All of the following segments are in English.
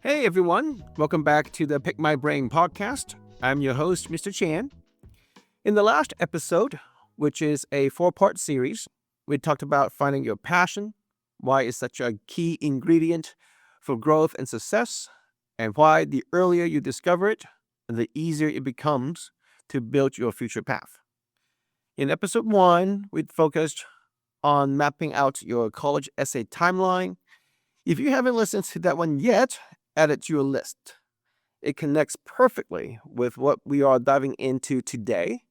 Hey everyone, welcome back to the Pick My Brain podcast. I'm your host, Mr. Chan. In the last episode, which is a 4-part series, we talked about finding your passion, why it's such a key ingredient for growth and success, and why the earlier you discover it, the easier it becomes to build your future path. In episode 1, we focused on mapping out your college essay timeline. If you haven't listened to that one yet, add it to your list. It connects perfectly with what we are diving into today.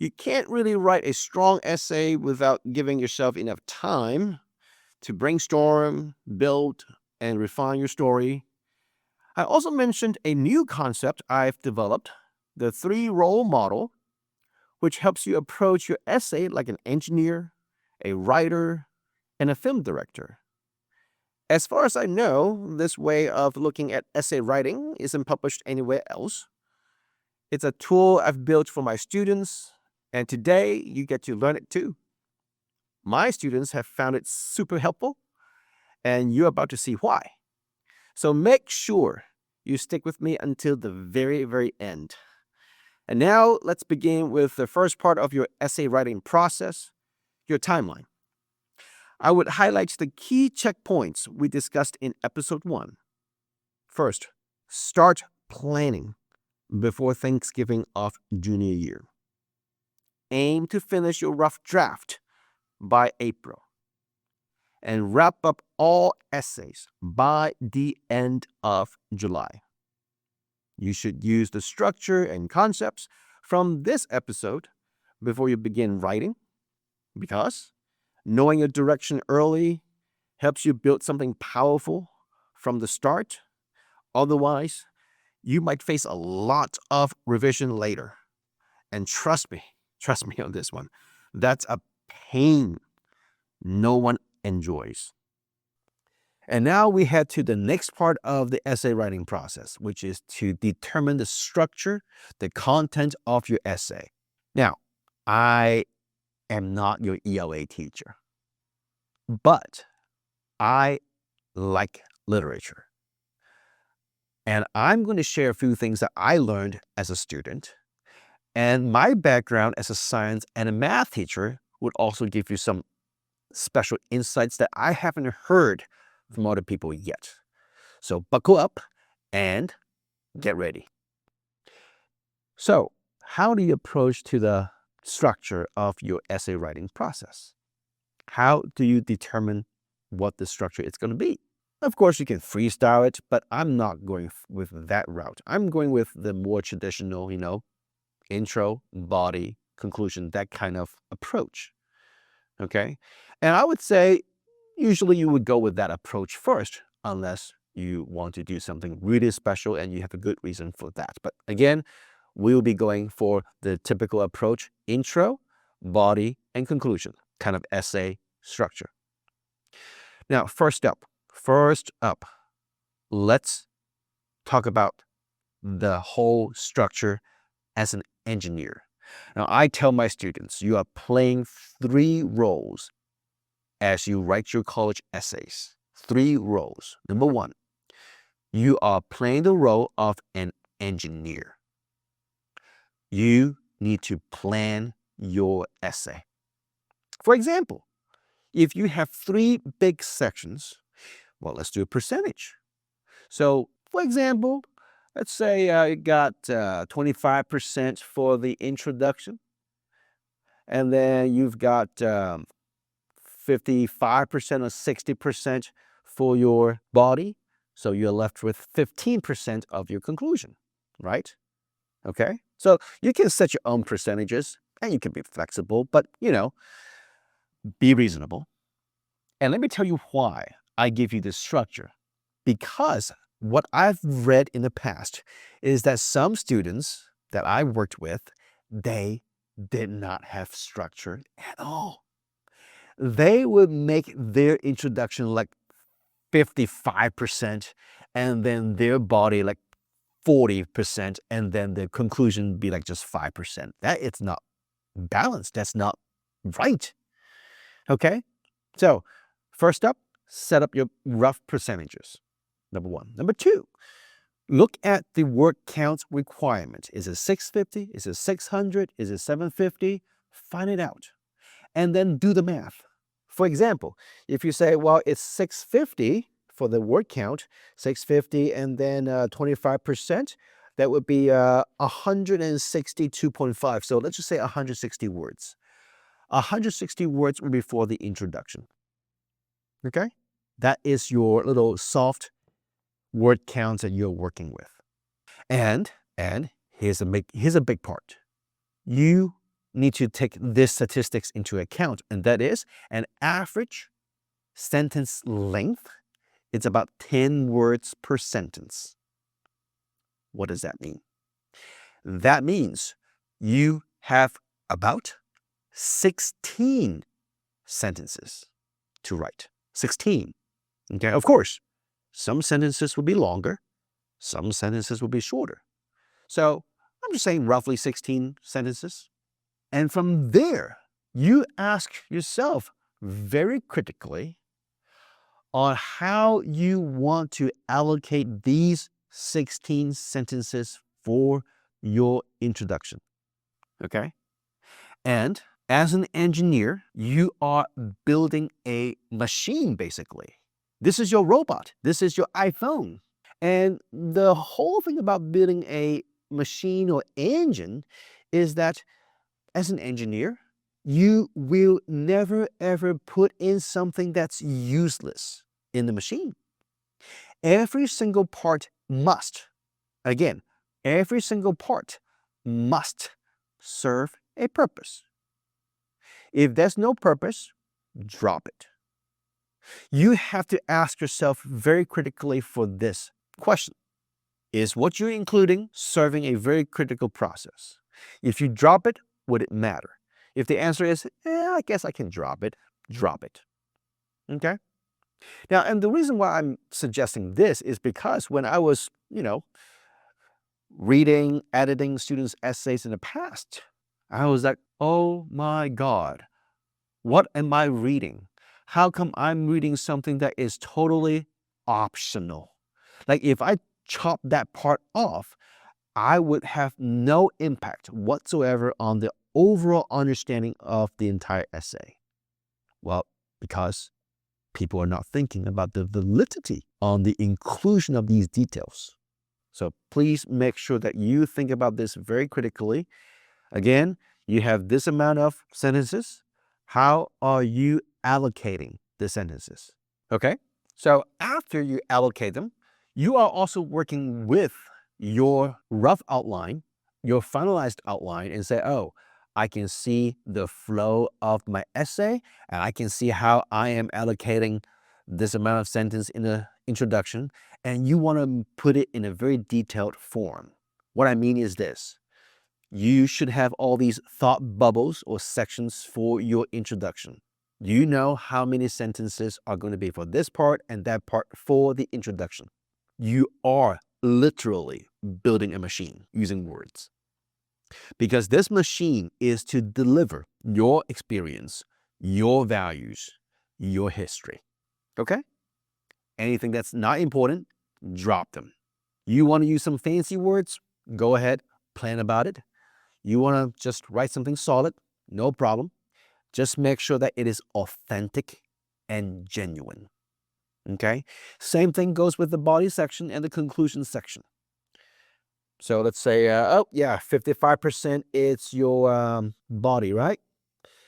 You can't really write a strong essay without giving yourself enough time to brainstorm, build, and refine your story. I also mentioned a new concept I've developed, the 3-role model, which helps you approach your essay like an engineer, a writer, and a film director. As far as I know, this way of looking at essay writing isn't published anywhere else. It's a tool I've built for my students, and today you get to learn it too. My students have found it super helpful, and you're about to see why. So make sure you stick with me until the very, very end. And now let's begin with the first part of your essay writing process, your timeline. I would highlight the key checkpoints we discussed in episode 1. First, start planning before Thanksgiving of junior year. Aim to finish your rough draft by April and wrap up all essays by the end of July. You should use the structure and concepts from this episode before you begin writing, because knowing your direction early helps you build something powerful from the start. Otherwise, you might face a lot of revision later. And trust me on this one, that's a pain no one enjoys. And now we head to the next part of the essay writing process, which is to determine the structure, the content of your essay. Now, I am not your ELA teacher, but I like literature. And I'm going to share a few things that I learned as a student. And my background as a science and a math teacher would also give you some special insights that I haven't heard from other people yet. So buckle up and get ready. So, how do you approach to the structure of your essay writing process? How do you determine what the structure is going to be? Of course, you can freestyle it, but I'm not going with that route. I'm going with the more traditional, intro, body, conclusion, that kind of approach. Okay? And I would say usually you would go with that approach first, unless you want to do something really special and you have a good reason for that. But again, we'll be going for the typical approach: intro, body, and conclusion, kind of essay structure. Now, first up, let's talk about the whole structure as an engineer. Now, I tell my students, you are playing 3 roles as you write your college essays. 3 roles. Number 1, you are playing the role of an engineer. You need to plan your essay. For example, if you have 3 big sections, well, let's do a percentage. So, for example, let's say you got 25% for the introduction, and then you've got 55% or 60% for your body. So you're left with 15% of your conclusion, right? Okay, so you can set your own percentages and you can be flexible, but be reasonable. And let me tell you why I give you this structure. Because what I've read in the past is that some students that I worked with, they did not have structure at all. They would make their introduction like 55%, and then their body like 40%, and then the conclusion be like just 5%. That it's not balanced. That's not right. Okay? So, first up, set up your rough percentages. Number one. Number two, look at the word count requirement. Is it 650? Is it 600? Is it 750? Find it out. And then do the math. For example, if you say, well, it's 650 for the word count, 650 and then 25%, that would be 162.5. So let's just say 160 words. 160 words would be for the introduction. Okay? That is your little soft word counts that you're working with. And here's a big part. You need to take this statistics into account, and that is an average sentence length. It's about 10 words per sentence. What does that mean? That means you have about 16 sentences to write. 16. Okay, of course, some sentences will be longer, some sentences will be shorter. So I'm just saying roughly 16 sentences. And from there, you ask yourself very critically on how you want to allocate these 16 sentences for your introduction. Okay? And as an engineer, you are building a machine, basically. This is your robot. This is your iPhone. And the whole thing about building a machine or engine is that as an engineer, you will never ever put in something that's useless in the machine. Every single part must, again, every single part must serve a purpose. If there's no purpose, drop it. You have to ask yourself very critically for this question. Is what you're including serving a very critical process? If you drop it, would it matter? If the answer is, I guess I can drop it, drop it. Okay? Now, and the reason why I'm suggesting this is because when I was, reading, editing students' essays in the past, I was like, oh my God, what am I reading? How come I'm reading something that is totally optional? Like if I chop that part off, I would have no impact whatsoever on the overall understanding of the entire essay. Well, because people are not thinking about the validity on the inclusion of these details. So please make sure that you think about this very critically. Again, you have this amount of sentences. How are you allocating the sentences? Okay? So after you allocate them, you are also working with your rough outline, your finalized outline, and say, oh, I can see the flow of my essay, and I can see how I am allocating this amount of sentence in the introduction, and you want to put it in a very detailed form. What I mean is this. You should have all these thought bubbles or sections for your introduction. You know how many sentences are going to be for this part and that part for the introduction. You are literally building a machine using words. Because this machine is to deliver your experience, your values, your history. Okay? Anything that's not important, drop them. You want to use some fancy words? Go ahead, plan about it. You want to just write something solid? No problem. Just make sure that it is authentic and genuine. Okay? Same thing goes with the body section and the conclusion section. So let's say, 55% is your body, right?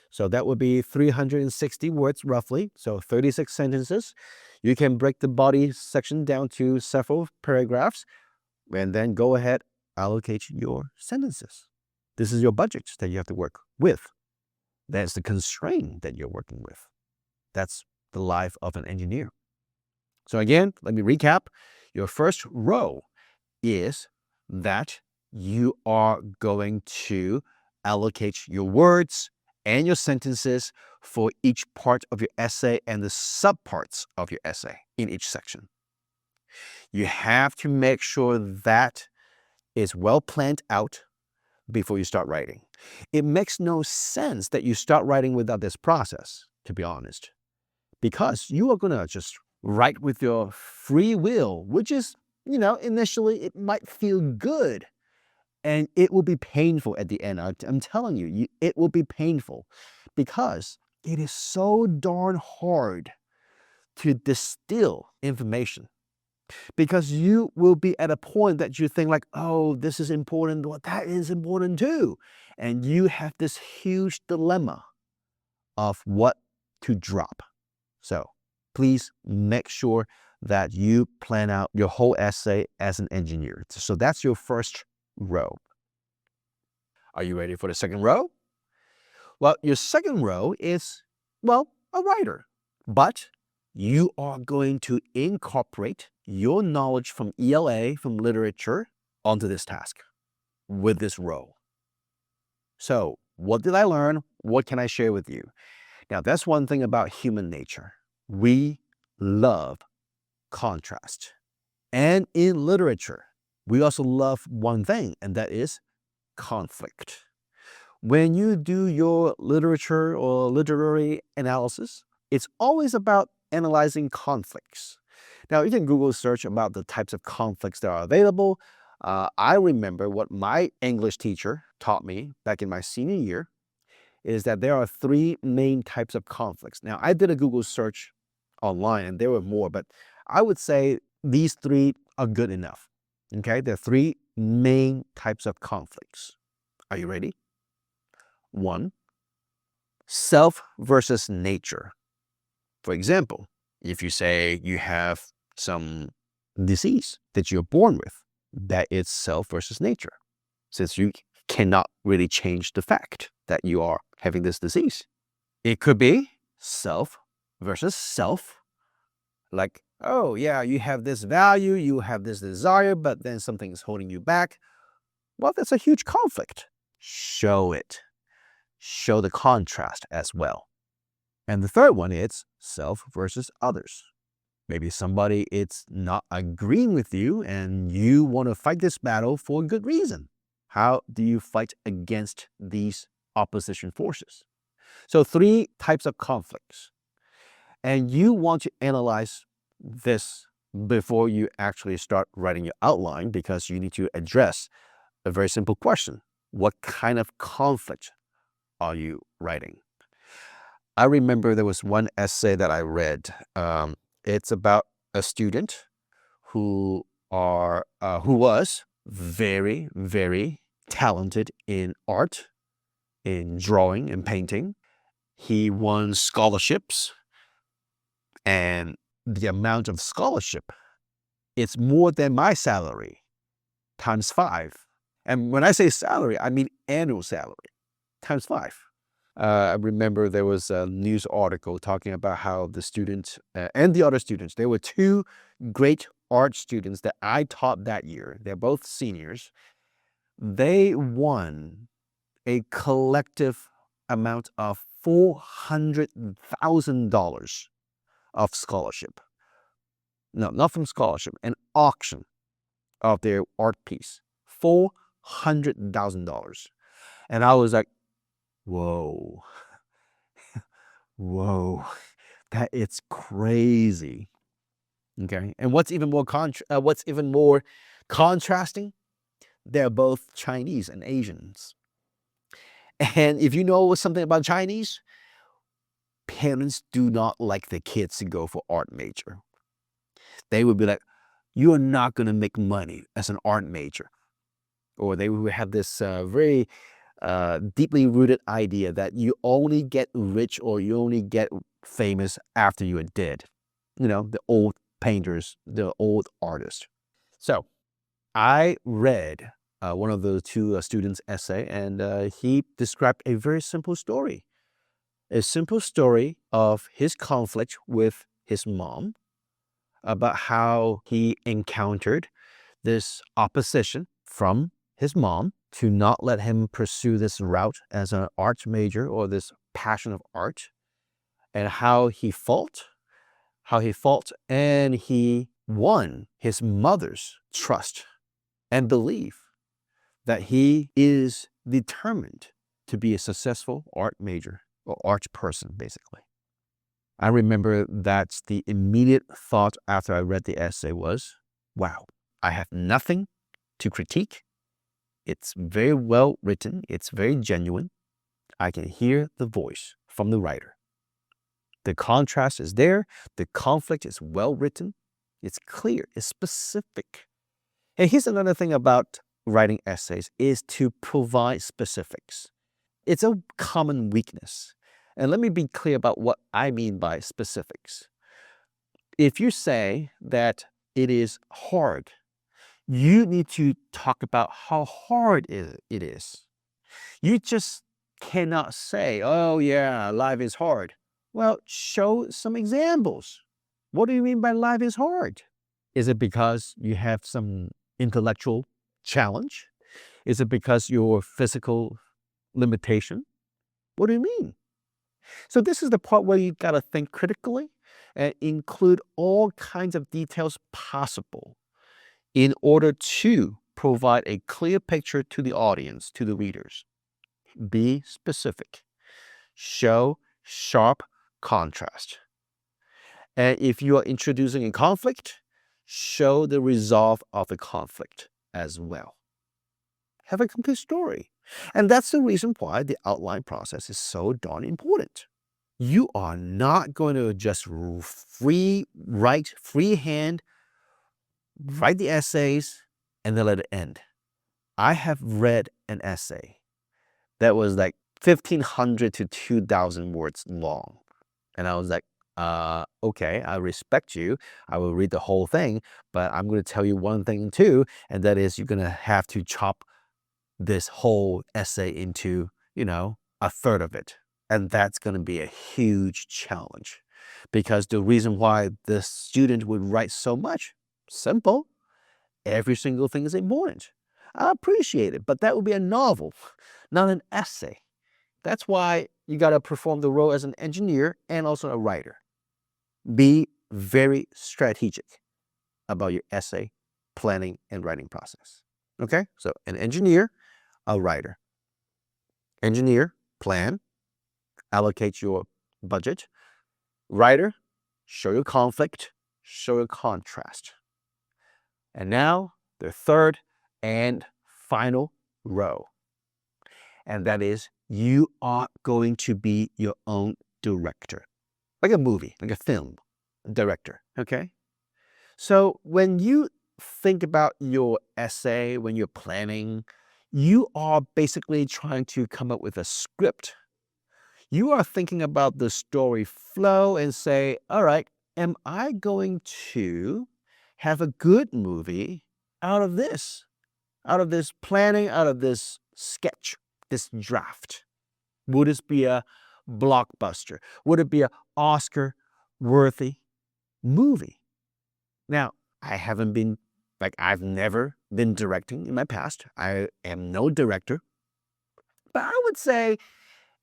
So that would be 360 words roughly, so 36 sentences. You can break the body section down to several paragraphs and then go ahead, allocate your sentences. This is your budget that you have to work with. That's the constraint that you're working with. That's the life of an engineer. So again, let me recap. Your first row is that you are going to allocate your words and your sentences for each part of your essay and the subparts of your essay in each section. You have to make sure that is well planned out before you start writing. It makes no sense that you start writing without this process, to be honest, because you are going to just write with your free will, which is, initially it might feel good and it will be painful at the end. I'm telling you, it will be painful because it is so darn hard to distill information, because you will be at a point that you think like, oh, this is important, well, that is important too. And you have this huge dilemma of what to drop. So please make sure that you plan out your whole essay as an engineer. So that's your first row. Are you ready for the second row? Well, your second row is, well, a writer. But you are going to incorporate your knowledge from ELA, from literature, onto this task with this row. So what did I learn? What can I share with you? Now, that's one thing about human nature. We love contrast. And in literature, we also love one thing, and that is conflict. When you do your literature or literary analysis, it's always about analyzing conflicts. Now, you can Google search about the types of conflicts that are available. I remember what my English teacher taught me back in my senior year is that there are three main types of conflicts. Now, I did a Google search online and there were more, but I would say these three are good enough. Okay, there are three main types of conflicts. Are you ready? 1, self versus nature. For example, if you say you have some disease that you're born with, that is self versus nature, since you cannot really change the fact that you are having this disease. It could be self versus self, like, oh yeah, you have this value, you have this desire, but then something is holding you back. Well, that's a huge conflict. Show it. Show the contrast as well. And the third one is self versus others. Maybe somebody is not agreeing with you and you want to fight this battle for a good reason. How do you fight against these opposition forces? So 3 types of conflicts. And you want to analyze this before you actually start writing your outline, because you need to address a very simple question. What kind of conflict are you writing? I remember there was one essay that I read. It's about a student who was very, very talented in art, in drawing and painting. He won scholarships, and the amount of scholarship, it's more than my salary times 5. And when I say salary, I mean annual salary times 5. I remember there was a news article talking about how the student and the other students, there were 2 great art students that I taught that year. They're both seniors. They won a collective amount of $400,000 of scholarship. No, not from scholarship, an auction of their art piece. $400,000. And I was like, whoa, whoa, that is crazy. Okay, and what's even more contrasting? They're both Chinese and Asians. And if you know something about Chinese, parents do not like their kids to go for art major. They would be like, you are not going to make money as an art major. Or they would have this very deeply rooted idea that you only get rich or you only get famous after you are dead. You know, the old painters, the old artists. So I read one of the 2 students' essay, and he described a very simple story. A simple story of his conflict with his mom, about how he encountered this opposition from his mom to not let him pursue this route as an art major or this passion of art, and how he fought, and he won his mother's trust and belief that he is determined to be a successful art major or art person, basically. I remember that the immediate thought after I read the essay was, wow, I have nothing to critique. It's very well written. It's very genuine. I can hear the voice from the writer. The contrast is there. The conflict is well written. It's clear. It's specific. And here's another thing about writing essays is to provide specifics. It's a common weakness. And let me be clear about what I mean by specifics. If you say that it is hard, you need to talk about how hard it is. You just cannot say, oh yeah, life is hard. Well, show some examples. What do you mean by life is hard? Is it because you have some intellectual challenge? Is it because your physical limitation? What do you mean? So this is the part where you got to think critically and include all kinds of details possible in order to provide a clear picture to the audience, to the readers. Be specific. Show sharp contrast. And if you are introducing a conflict, show the resolve of the conflict as well. Have a complete story. And that's the reason why the outline process is so darn important. You are not going to just freehand write the essays and then let it end. I have read an essay that was like 1,500 to 2,000 words long. And I was like, okay, I respect you. I will read the whole thing, but I'm going to tell you one thing too, and that is you're going to have to chop this whole essay into, a third of it. And that's going to be a huge challenge because the reason why the student would write so much, simple, every single thing is important. I appreciate it, but that would be a novel, not an essay. That's why you got to perform the role as an engineer and also a writer. Be very strategic about your essay planning and writing process. Okay? So an engineer, a writer. Engineer, plan, allocate your budget. Writer, show your conflict, show your contrast. And now the third and final row. And that is you are going to be your own director. Like a movie, like a film director, okay? So when you think about your essay, when you're planning, you are basically trying to come up with a script. You are thinking about the story flow and say, all right, am I going to have a good movie out of this planning, out of this sketch, this draft? Would this be a blockbuster? Would it be an Oscar-worthy movie? Now, I've never been directing in my past. I am no director. But I would say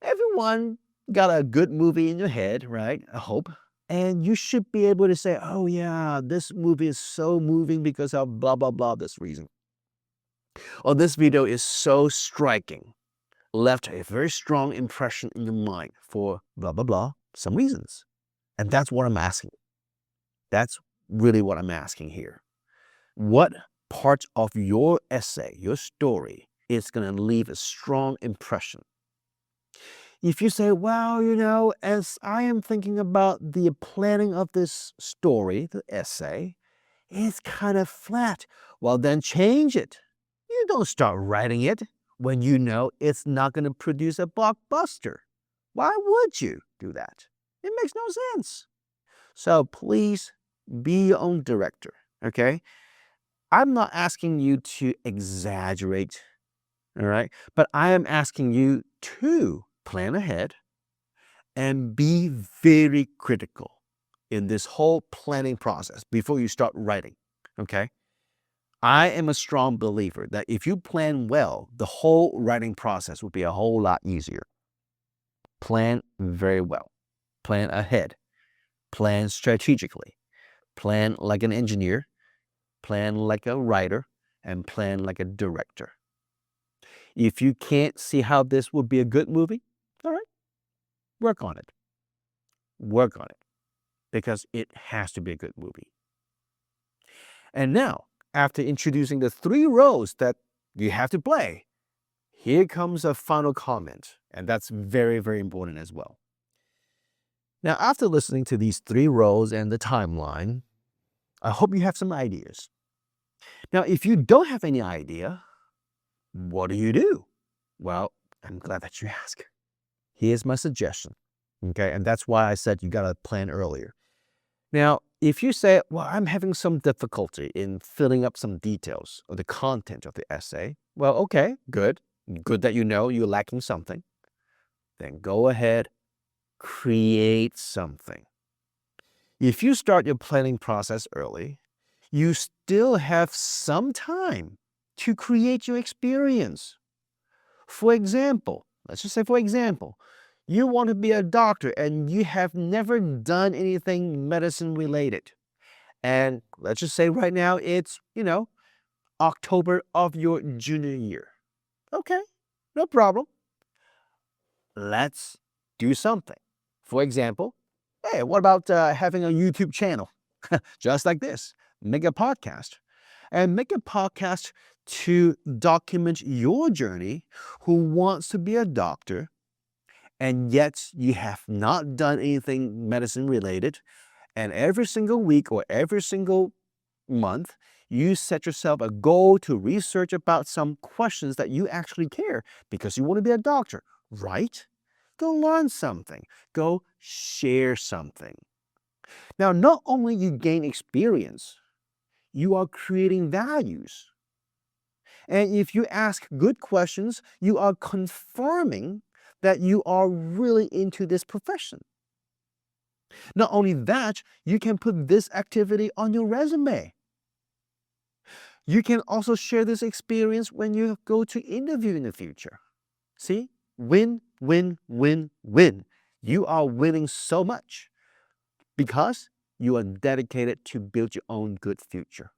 everyone got a good movie in your head, right? I hope. And you should be able to say, oh yeah, this movie is so moving because of blah, blah, blah, this reason. Or this video is so striking, left a very strong impression in your mind for blah, blah, blah, some reasons. And that's what I'm asking. That's really what I'm asking here. What part of your essay, your story, is going to leave a strong impression? If you say, well, as I am thinking about the planning of this story, the essay, it's kind of flat. Well, then change it. You don't start writing it when you know it's not going to produce a blockbuster. Why would you do that? It makes no sense. So please be your own director, okay? I'm not asking you to exaggerate, all right? But I am asking you to plan ahead and be very critical in this whole planning process before you start writing, okay? I am a strong believer that if you plan well, the whole writing process will be a whole lot easier. Plan very well. Plan ahead. Plan strategically. Plan like an engineer. Plan like a writer. And plan like a director. If you can't see how this would be a good movie, all right, work on it. Work on it. because it has to be a good movie. And now, after introducing the 3 roles that you have to play, here comes a final comment, and that's very, very important as well. Now, after listening to these 3 roles and the timeline, I hope you have some ideas. Now, if you don't have any idea, what do you do? Well, I'm glad that you asked. Here's my suggestion. Okay, and that's why I said you got to plan earlier. Now, if you say, well, I'm having some difficulty in filling up some details of the content of the essay, well, okay, good. Good that you know you're lacking something. Then go ahead, create something. If you start your planning process early, you still have some time to create your experience. For example, let's just say, for example, you want to be a doctor and you have never done anything medicine related. And let's just say right now it's, October of your junior year. Okay, no problem. Let's do something. For example, hey, what about having a YouTube channel? Just like this, make a podcast. And make a podcast to document your journey who wants to be a doctor, and yet you have not done anything medicine related. And every single week or every single month, you set yourself a goal to research about some questions that you actually care because you want to be a doctor, right? Go learn something. Go share something. Now, not only you gain experience, you are creating values. And if you ask good questions, you are confirming that you are really into this profession. Not only that, you can put this activity on your resume. You can also share this experience when you go to interview in the future. See? Win, win, win, win. You are winning so much because you are dedicated to build your own good future.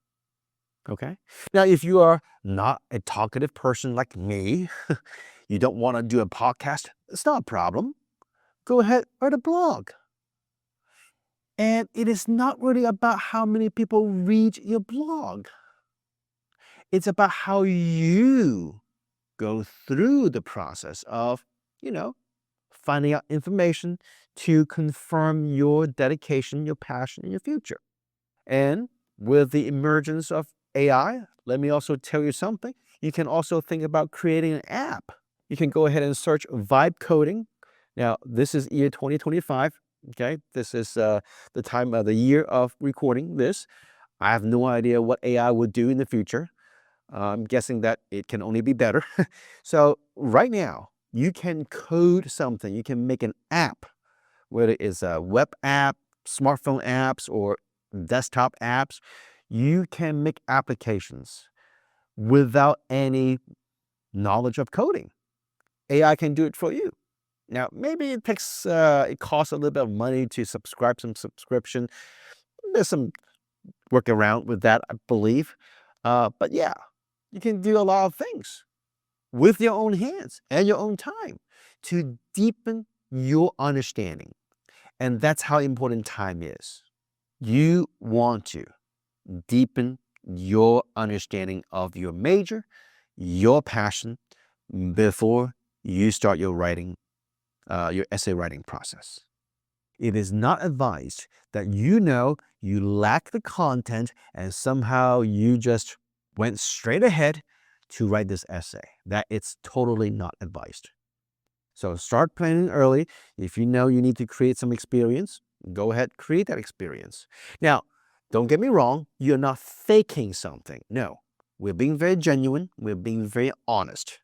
Okay? Now, if you are not a talkative person like me, you don't want to do a podcast, it's not a problem. Go ahead, write a blog. And it is not really about how many people read your blog. It's about how you go through the process of, finding out information to confirm your dedication, your passion, and your future. And with the emergence of AI, let me also tell you something. You can also think about creating an app. You can go ahead and search vibe coding. Now, this is year 2025. Okay, this is the time of the year of recording this. I have no idea what AI would do in the future. I'm guessing that it can only be better. So right now, you can code something. You can make an app, whether it's a web app, smartphone apps, or desktop apps. You can make applications without any knowledge of coding. AI can do it for you. Now, maybe it costs a little bit of money to subscribe some subscription. There's some workaround with that, I believe. But yeah, you can do a lot of things with your own hands and your own time to deepen your understanding. And that's how important time is. You want to deepen your understanding of your major, your passion, before you start your essay writing process. It is not advised that you lack the content and somehow you just went straight ahead to write this essay. That it's totally not advised. So start planning early. If you know you need to create some experience, go ahead, create that experience. Now, don't get me wrong, you're not faking something. No, we're being very genuine. We're being very honest.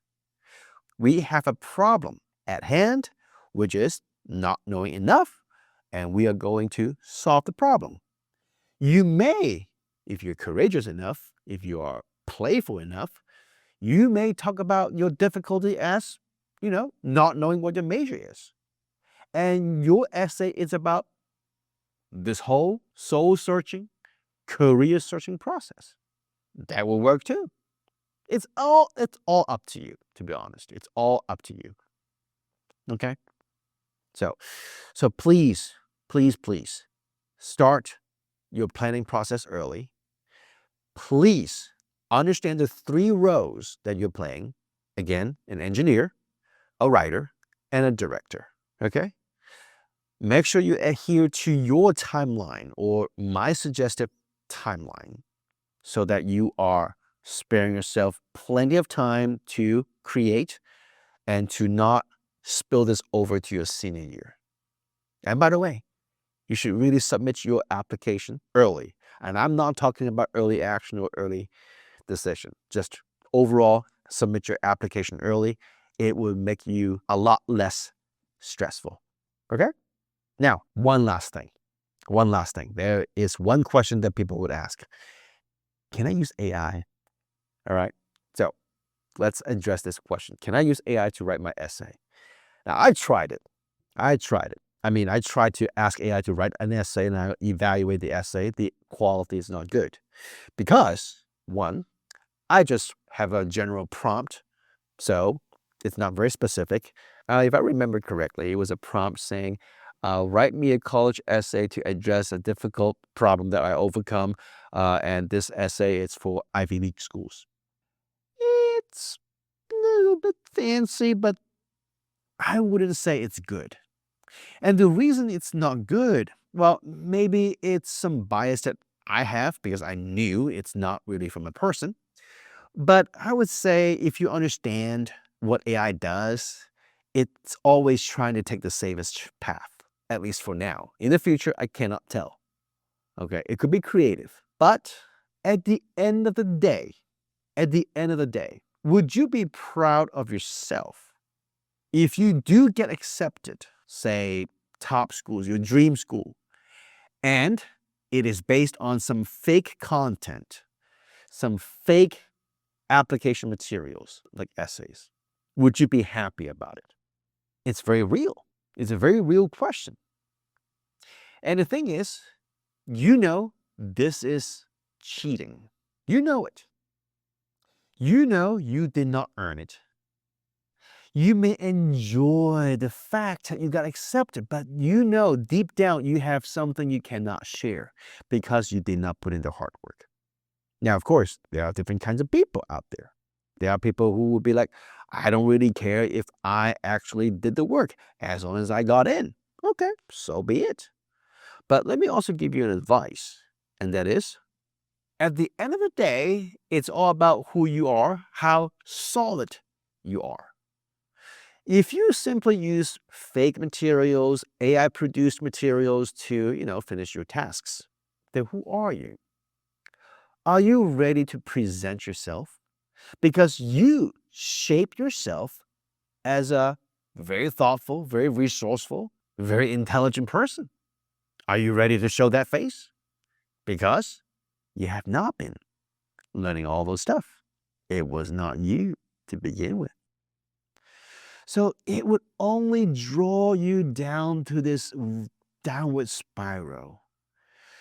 We have a problem at hand, which is not knowing enough, and we are going to solve the problem. You may, if you're courageous enough, if you are playful enough, you may talk about your difficulty as, not knowing what your major is. And your essay is about this whole soul-searching, career-searching process. That will work too. It's all up to you, to be honest. It's all up to you. Okay? So please, please, please start your planning process early. Please understand the 3 roles that you're playing. Again, an engineer, a writer, and a director. Okay? Make sure you adhere to your timeline or my suggested timeline so that you are sparing yourself plenty of time to create and to not spill this over to your senior year. And by the way, you should really submit your application early. And I'm not talking about early action or early decision. Just overall, submit your application early. It will make you a lot less stressful. Okay? Now, one last thing. There is one question that people would ask. Can I use AI? All right. So let's address this question. Can I use AI to write my essay? Now, I tried it. I tried to ask AI to write an essay and I evaluate the essay. The quality is not good because, one, I just have a general prompt, so it's not very specific. If I remember correctly, it was a prompt saying, write me a college essay to address a difficult problem that I overcome, and this essay is for Ivy League schools. It's a little bit fancy, but I wouldn't say it's good. And the reason it's not good, well, maybe it's some bias that I have because I knew it's not really from a person. But I would say if you understand what AI does, it's always trying to take the safest path, at least for now. In the future, I cannot tell. Okay, it could be creative. But at the end of the day, would you be proud of yourself if you do get accepted, say, top schools, your dream school, and it is based on some fake content, some fake application materials like essays? Would you be happy about it? It's very real. It's a very real question. And the thing is, this is cheating. You know it. You know you did not earn it. You may enjoy the fact that you got accepted, but deep down you have something you cannot share because you did not put in the hard work. Now, of course, there are different kinds of people out there. There are people who will be like, I don't really care if I actually did the work as long as I got in. Okay, so be it. But let me also give you an advice, and that is, at the end of the day, it's all about who you are, how solid you are. If you simply use fake materials, AI-produced materials to, finish your tasks, then who are you? Are you ready to present yourself? Because you shape yourself as a very thoughtful, very resourceful, very intelligent person. Are you ready to show that face? Because you have not been learning all those stuff. It was not you to begin with. So it would only draw you down to this downward spiral.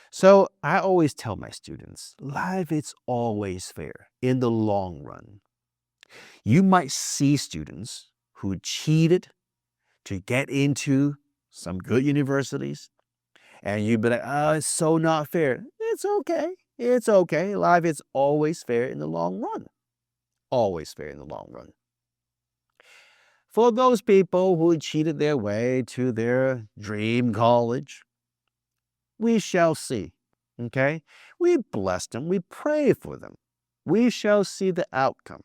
So I always tell my students, life is always fair in the long run. You might see students who cheated to get into some good universities, and you'd be like, oh, it's so not fair. It's okay. It's okay. Life is always fair in the long run. Always fair in the long run. For those people who cheated their way to their dream college, we shall see. Okay? We bless them. We pray for them. We shall see the outcome.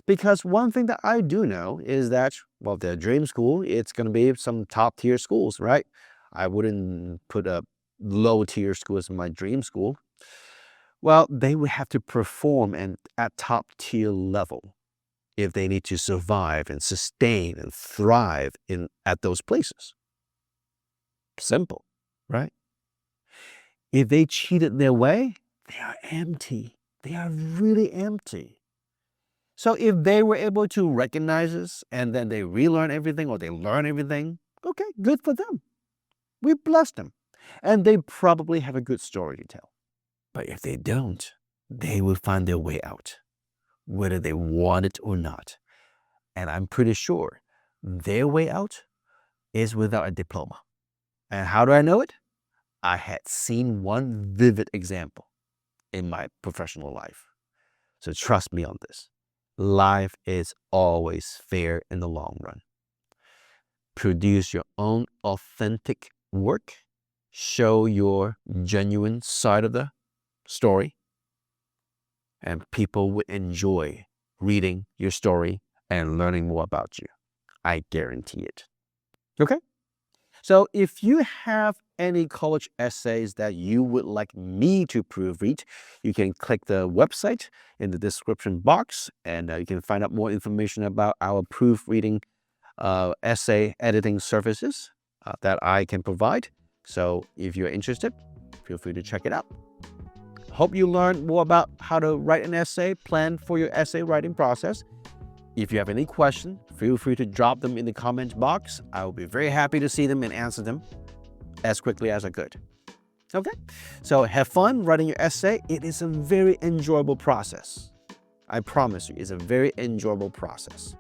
Because one thing that I do know is that, well, their dream school, it's going to be some top tier schools, right? I wouldn't put a low tier school as my dream school. Well, they would have to perform at top tier level if they need to survive and sustain and thrive at those places. Simple, right? If they cheated their way, they are empty. They are really empty. So if they were able to recognize this and then they relearn everything or they learn everything, okay, good for them. We bless them. And they probably have a good story to tell. But if they don't, they will find their way out, whether they want it or not. And I'm pretty sure their way out is without a diploma. And how do I know it? I had seen one vivid example in my professional life. So trust me on this. Life is always fair in the long run. Produce your own authentic work. Show your genuine side of the story. And people would enjoy reading your story and learning more about you. I guarantee it. Okay? So if you have any college essays that you would like me to proofread, you can click the website in the description box, and you can find out more information about our proofreading essay editing services that I can provide. So if you're interested, feel free to check it out. Hope you learned more about how to write an essay, plan for your essay writing process. If you have any questions, feel free to drop them in the comment box. I will be very happy to see them and answer them as quickly as I could. Okay, so have fun writing your essay. It is a very enjoyable process. I promise you, it's a very enjoyable process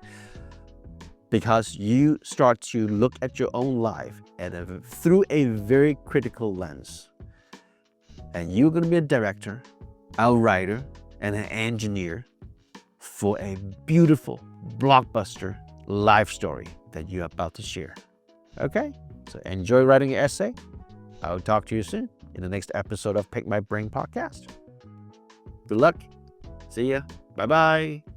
because you start to look at your own life and through a very critical lens. And you're going to be a director, a writer, and an engineer for a beautiful blockbuster life story that you're about to share. Okay, so enjoy writing your essay. I'll talk to you soon in the next episode of Pick My Brain podcast. Good luck. See ya. Bye-bye.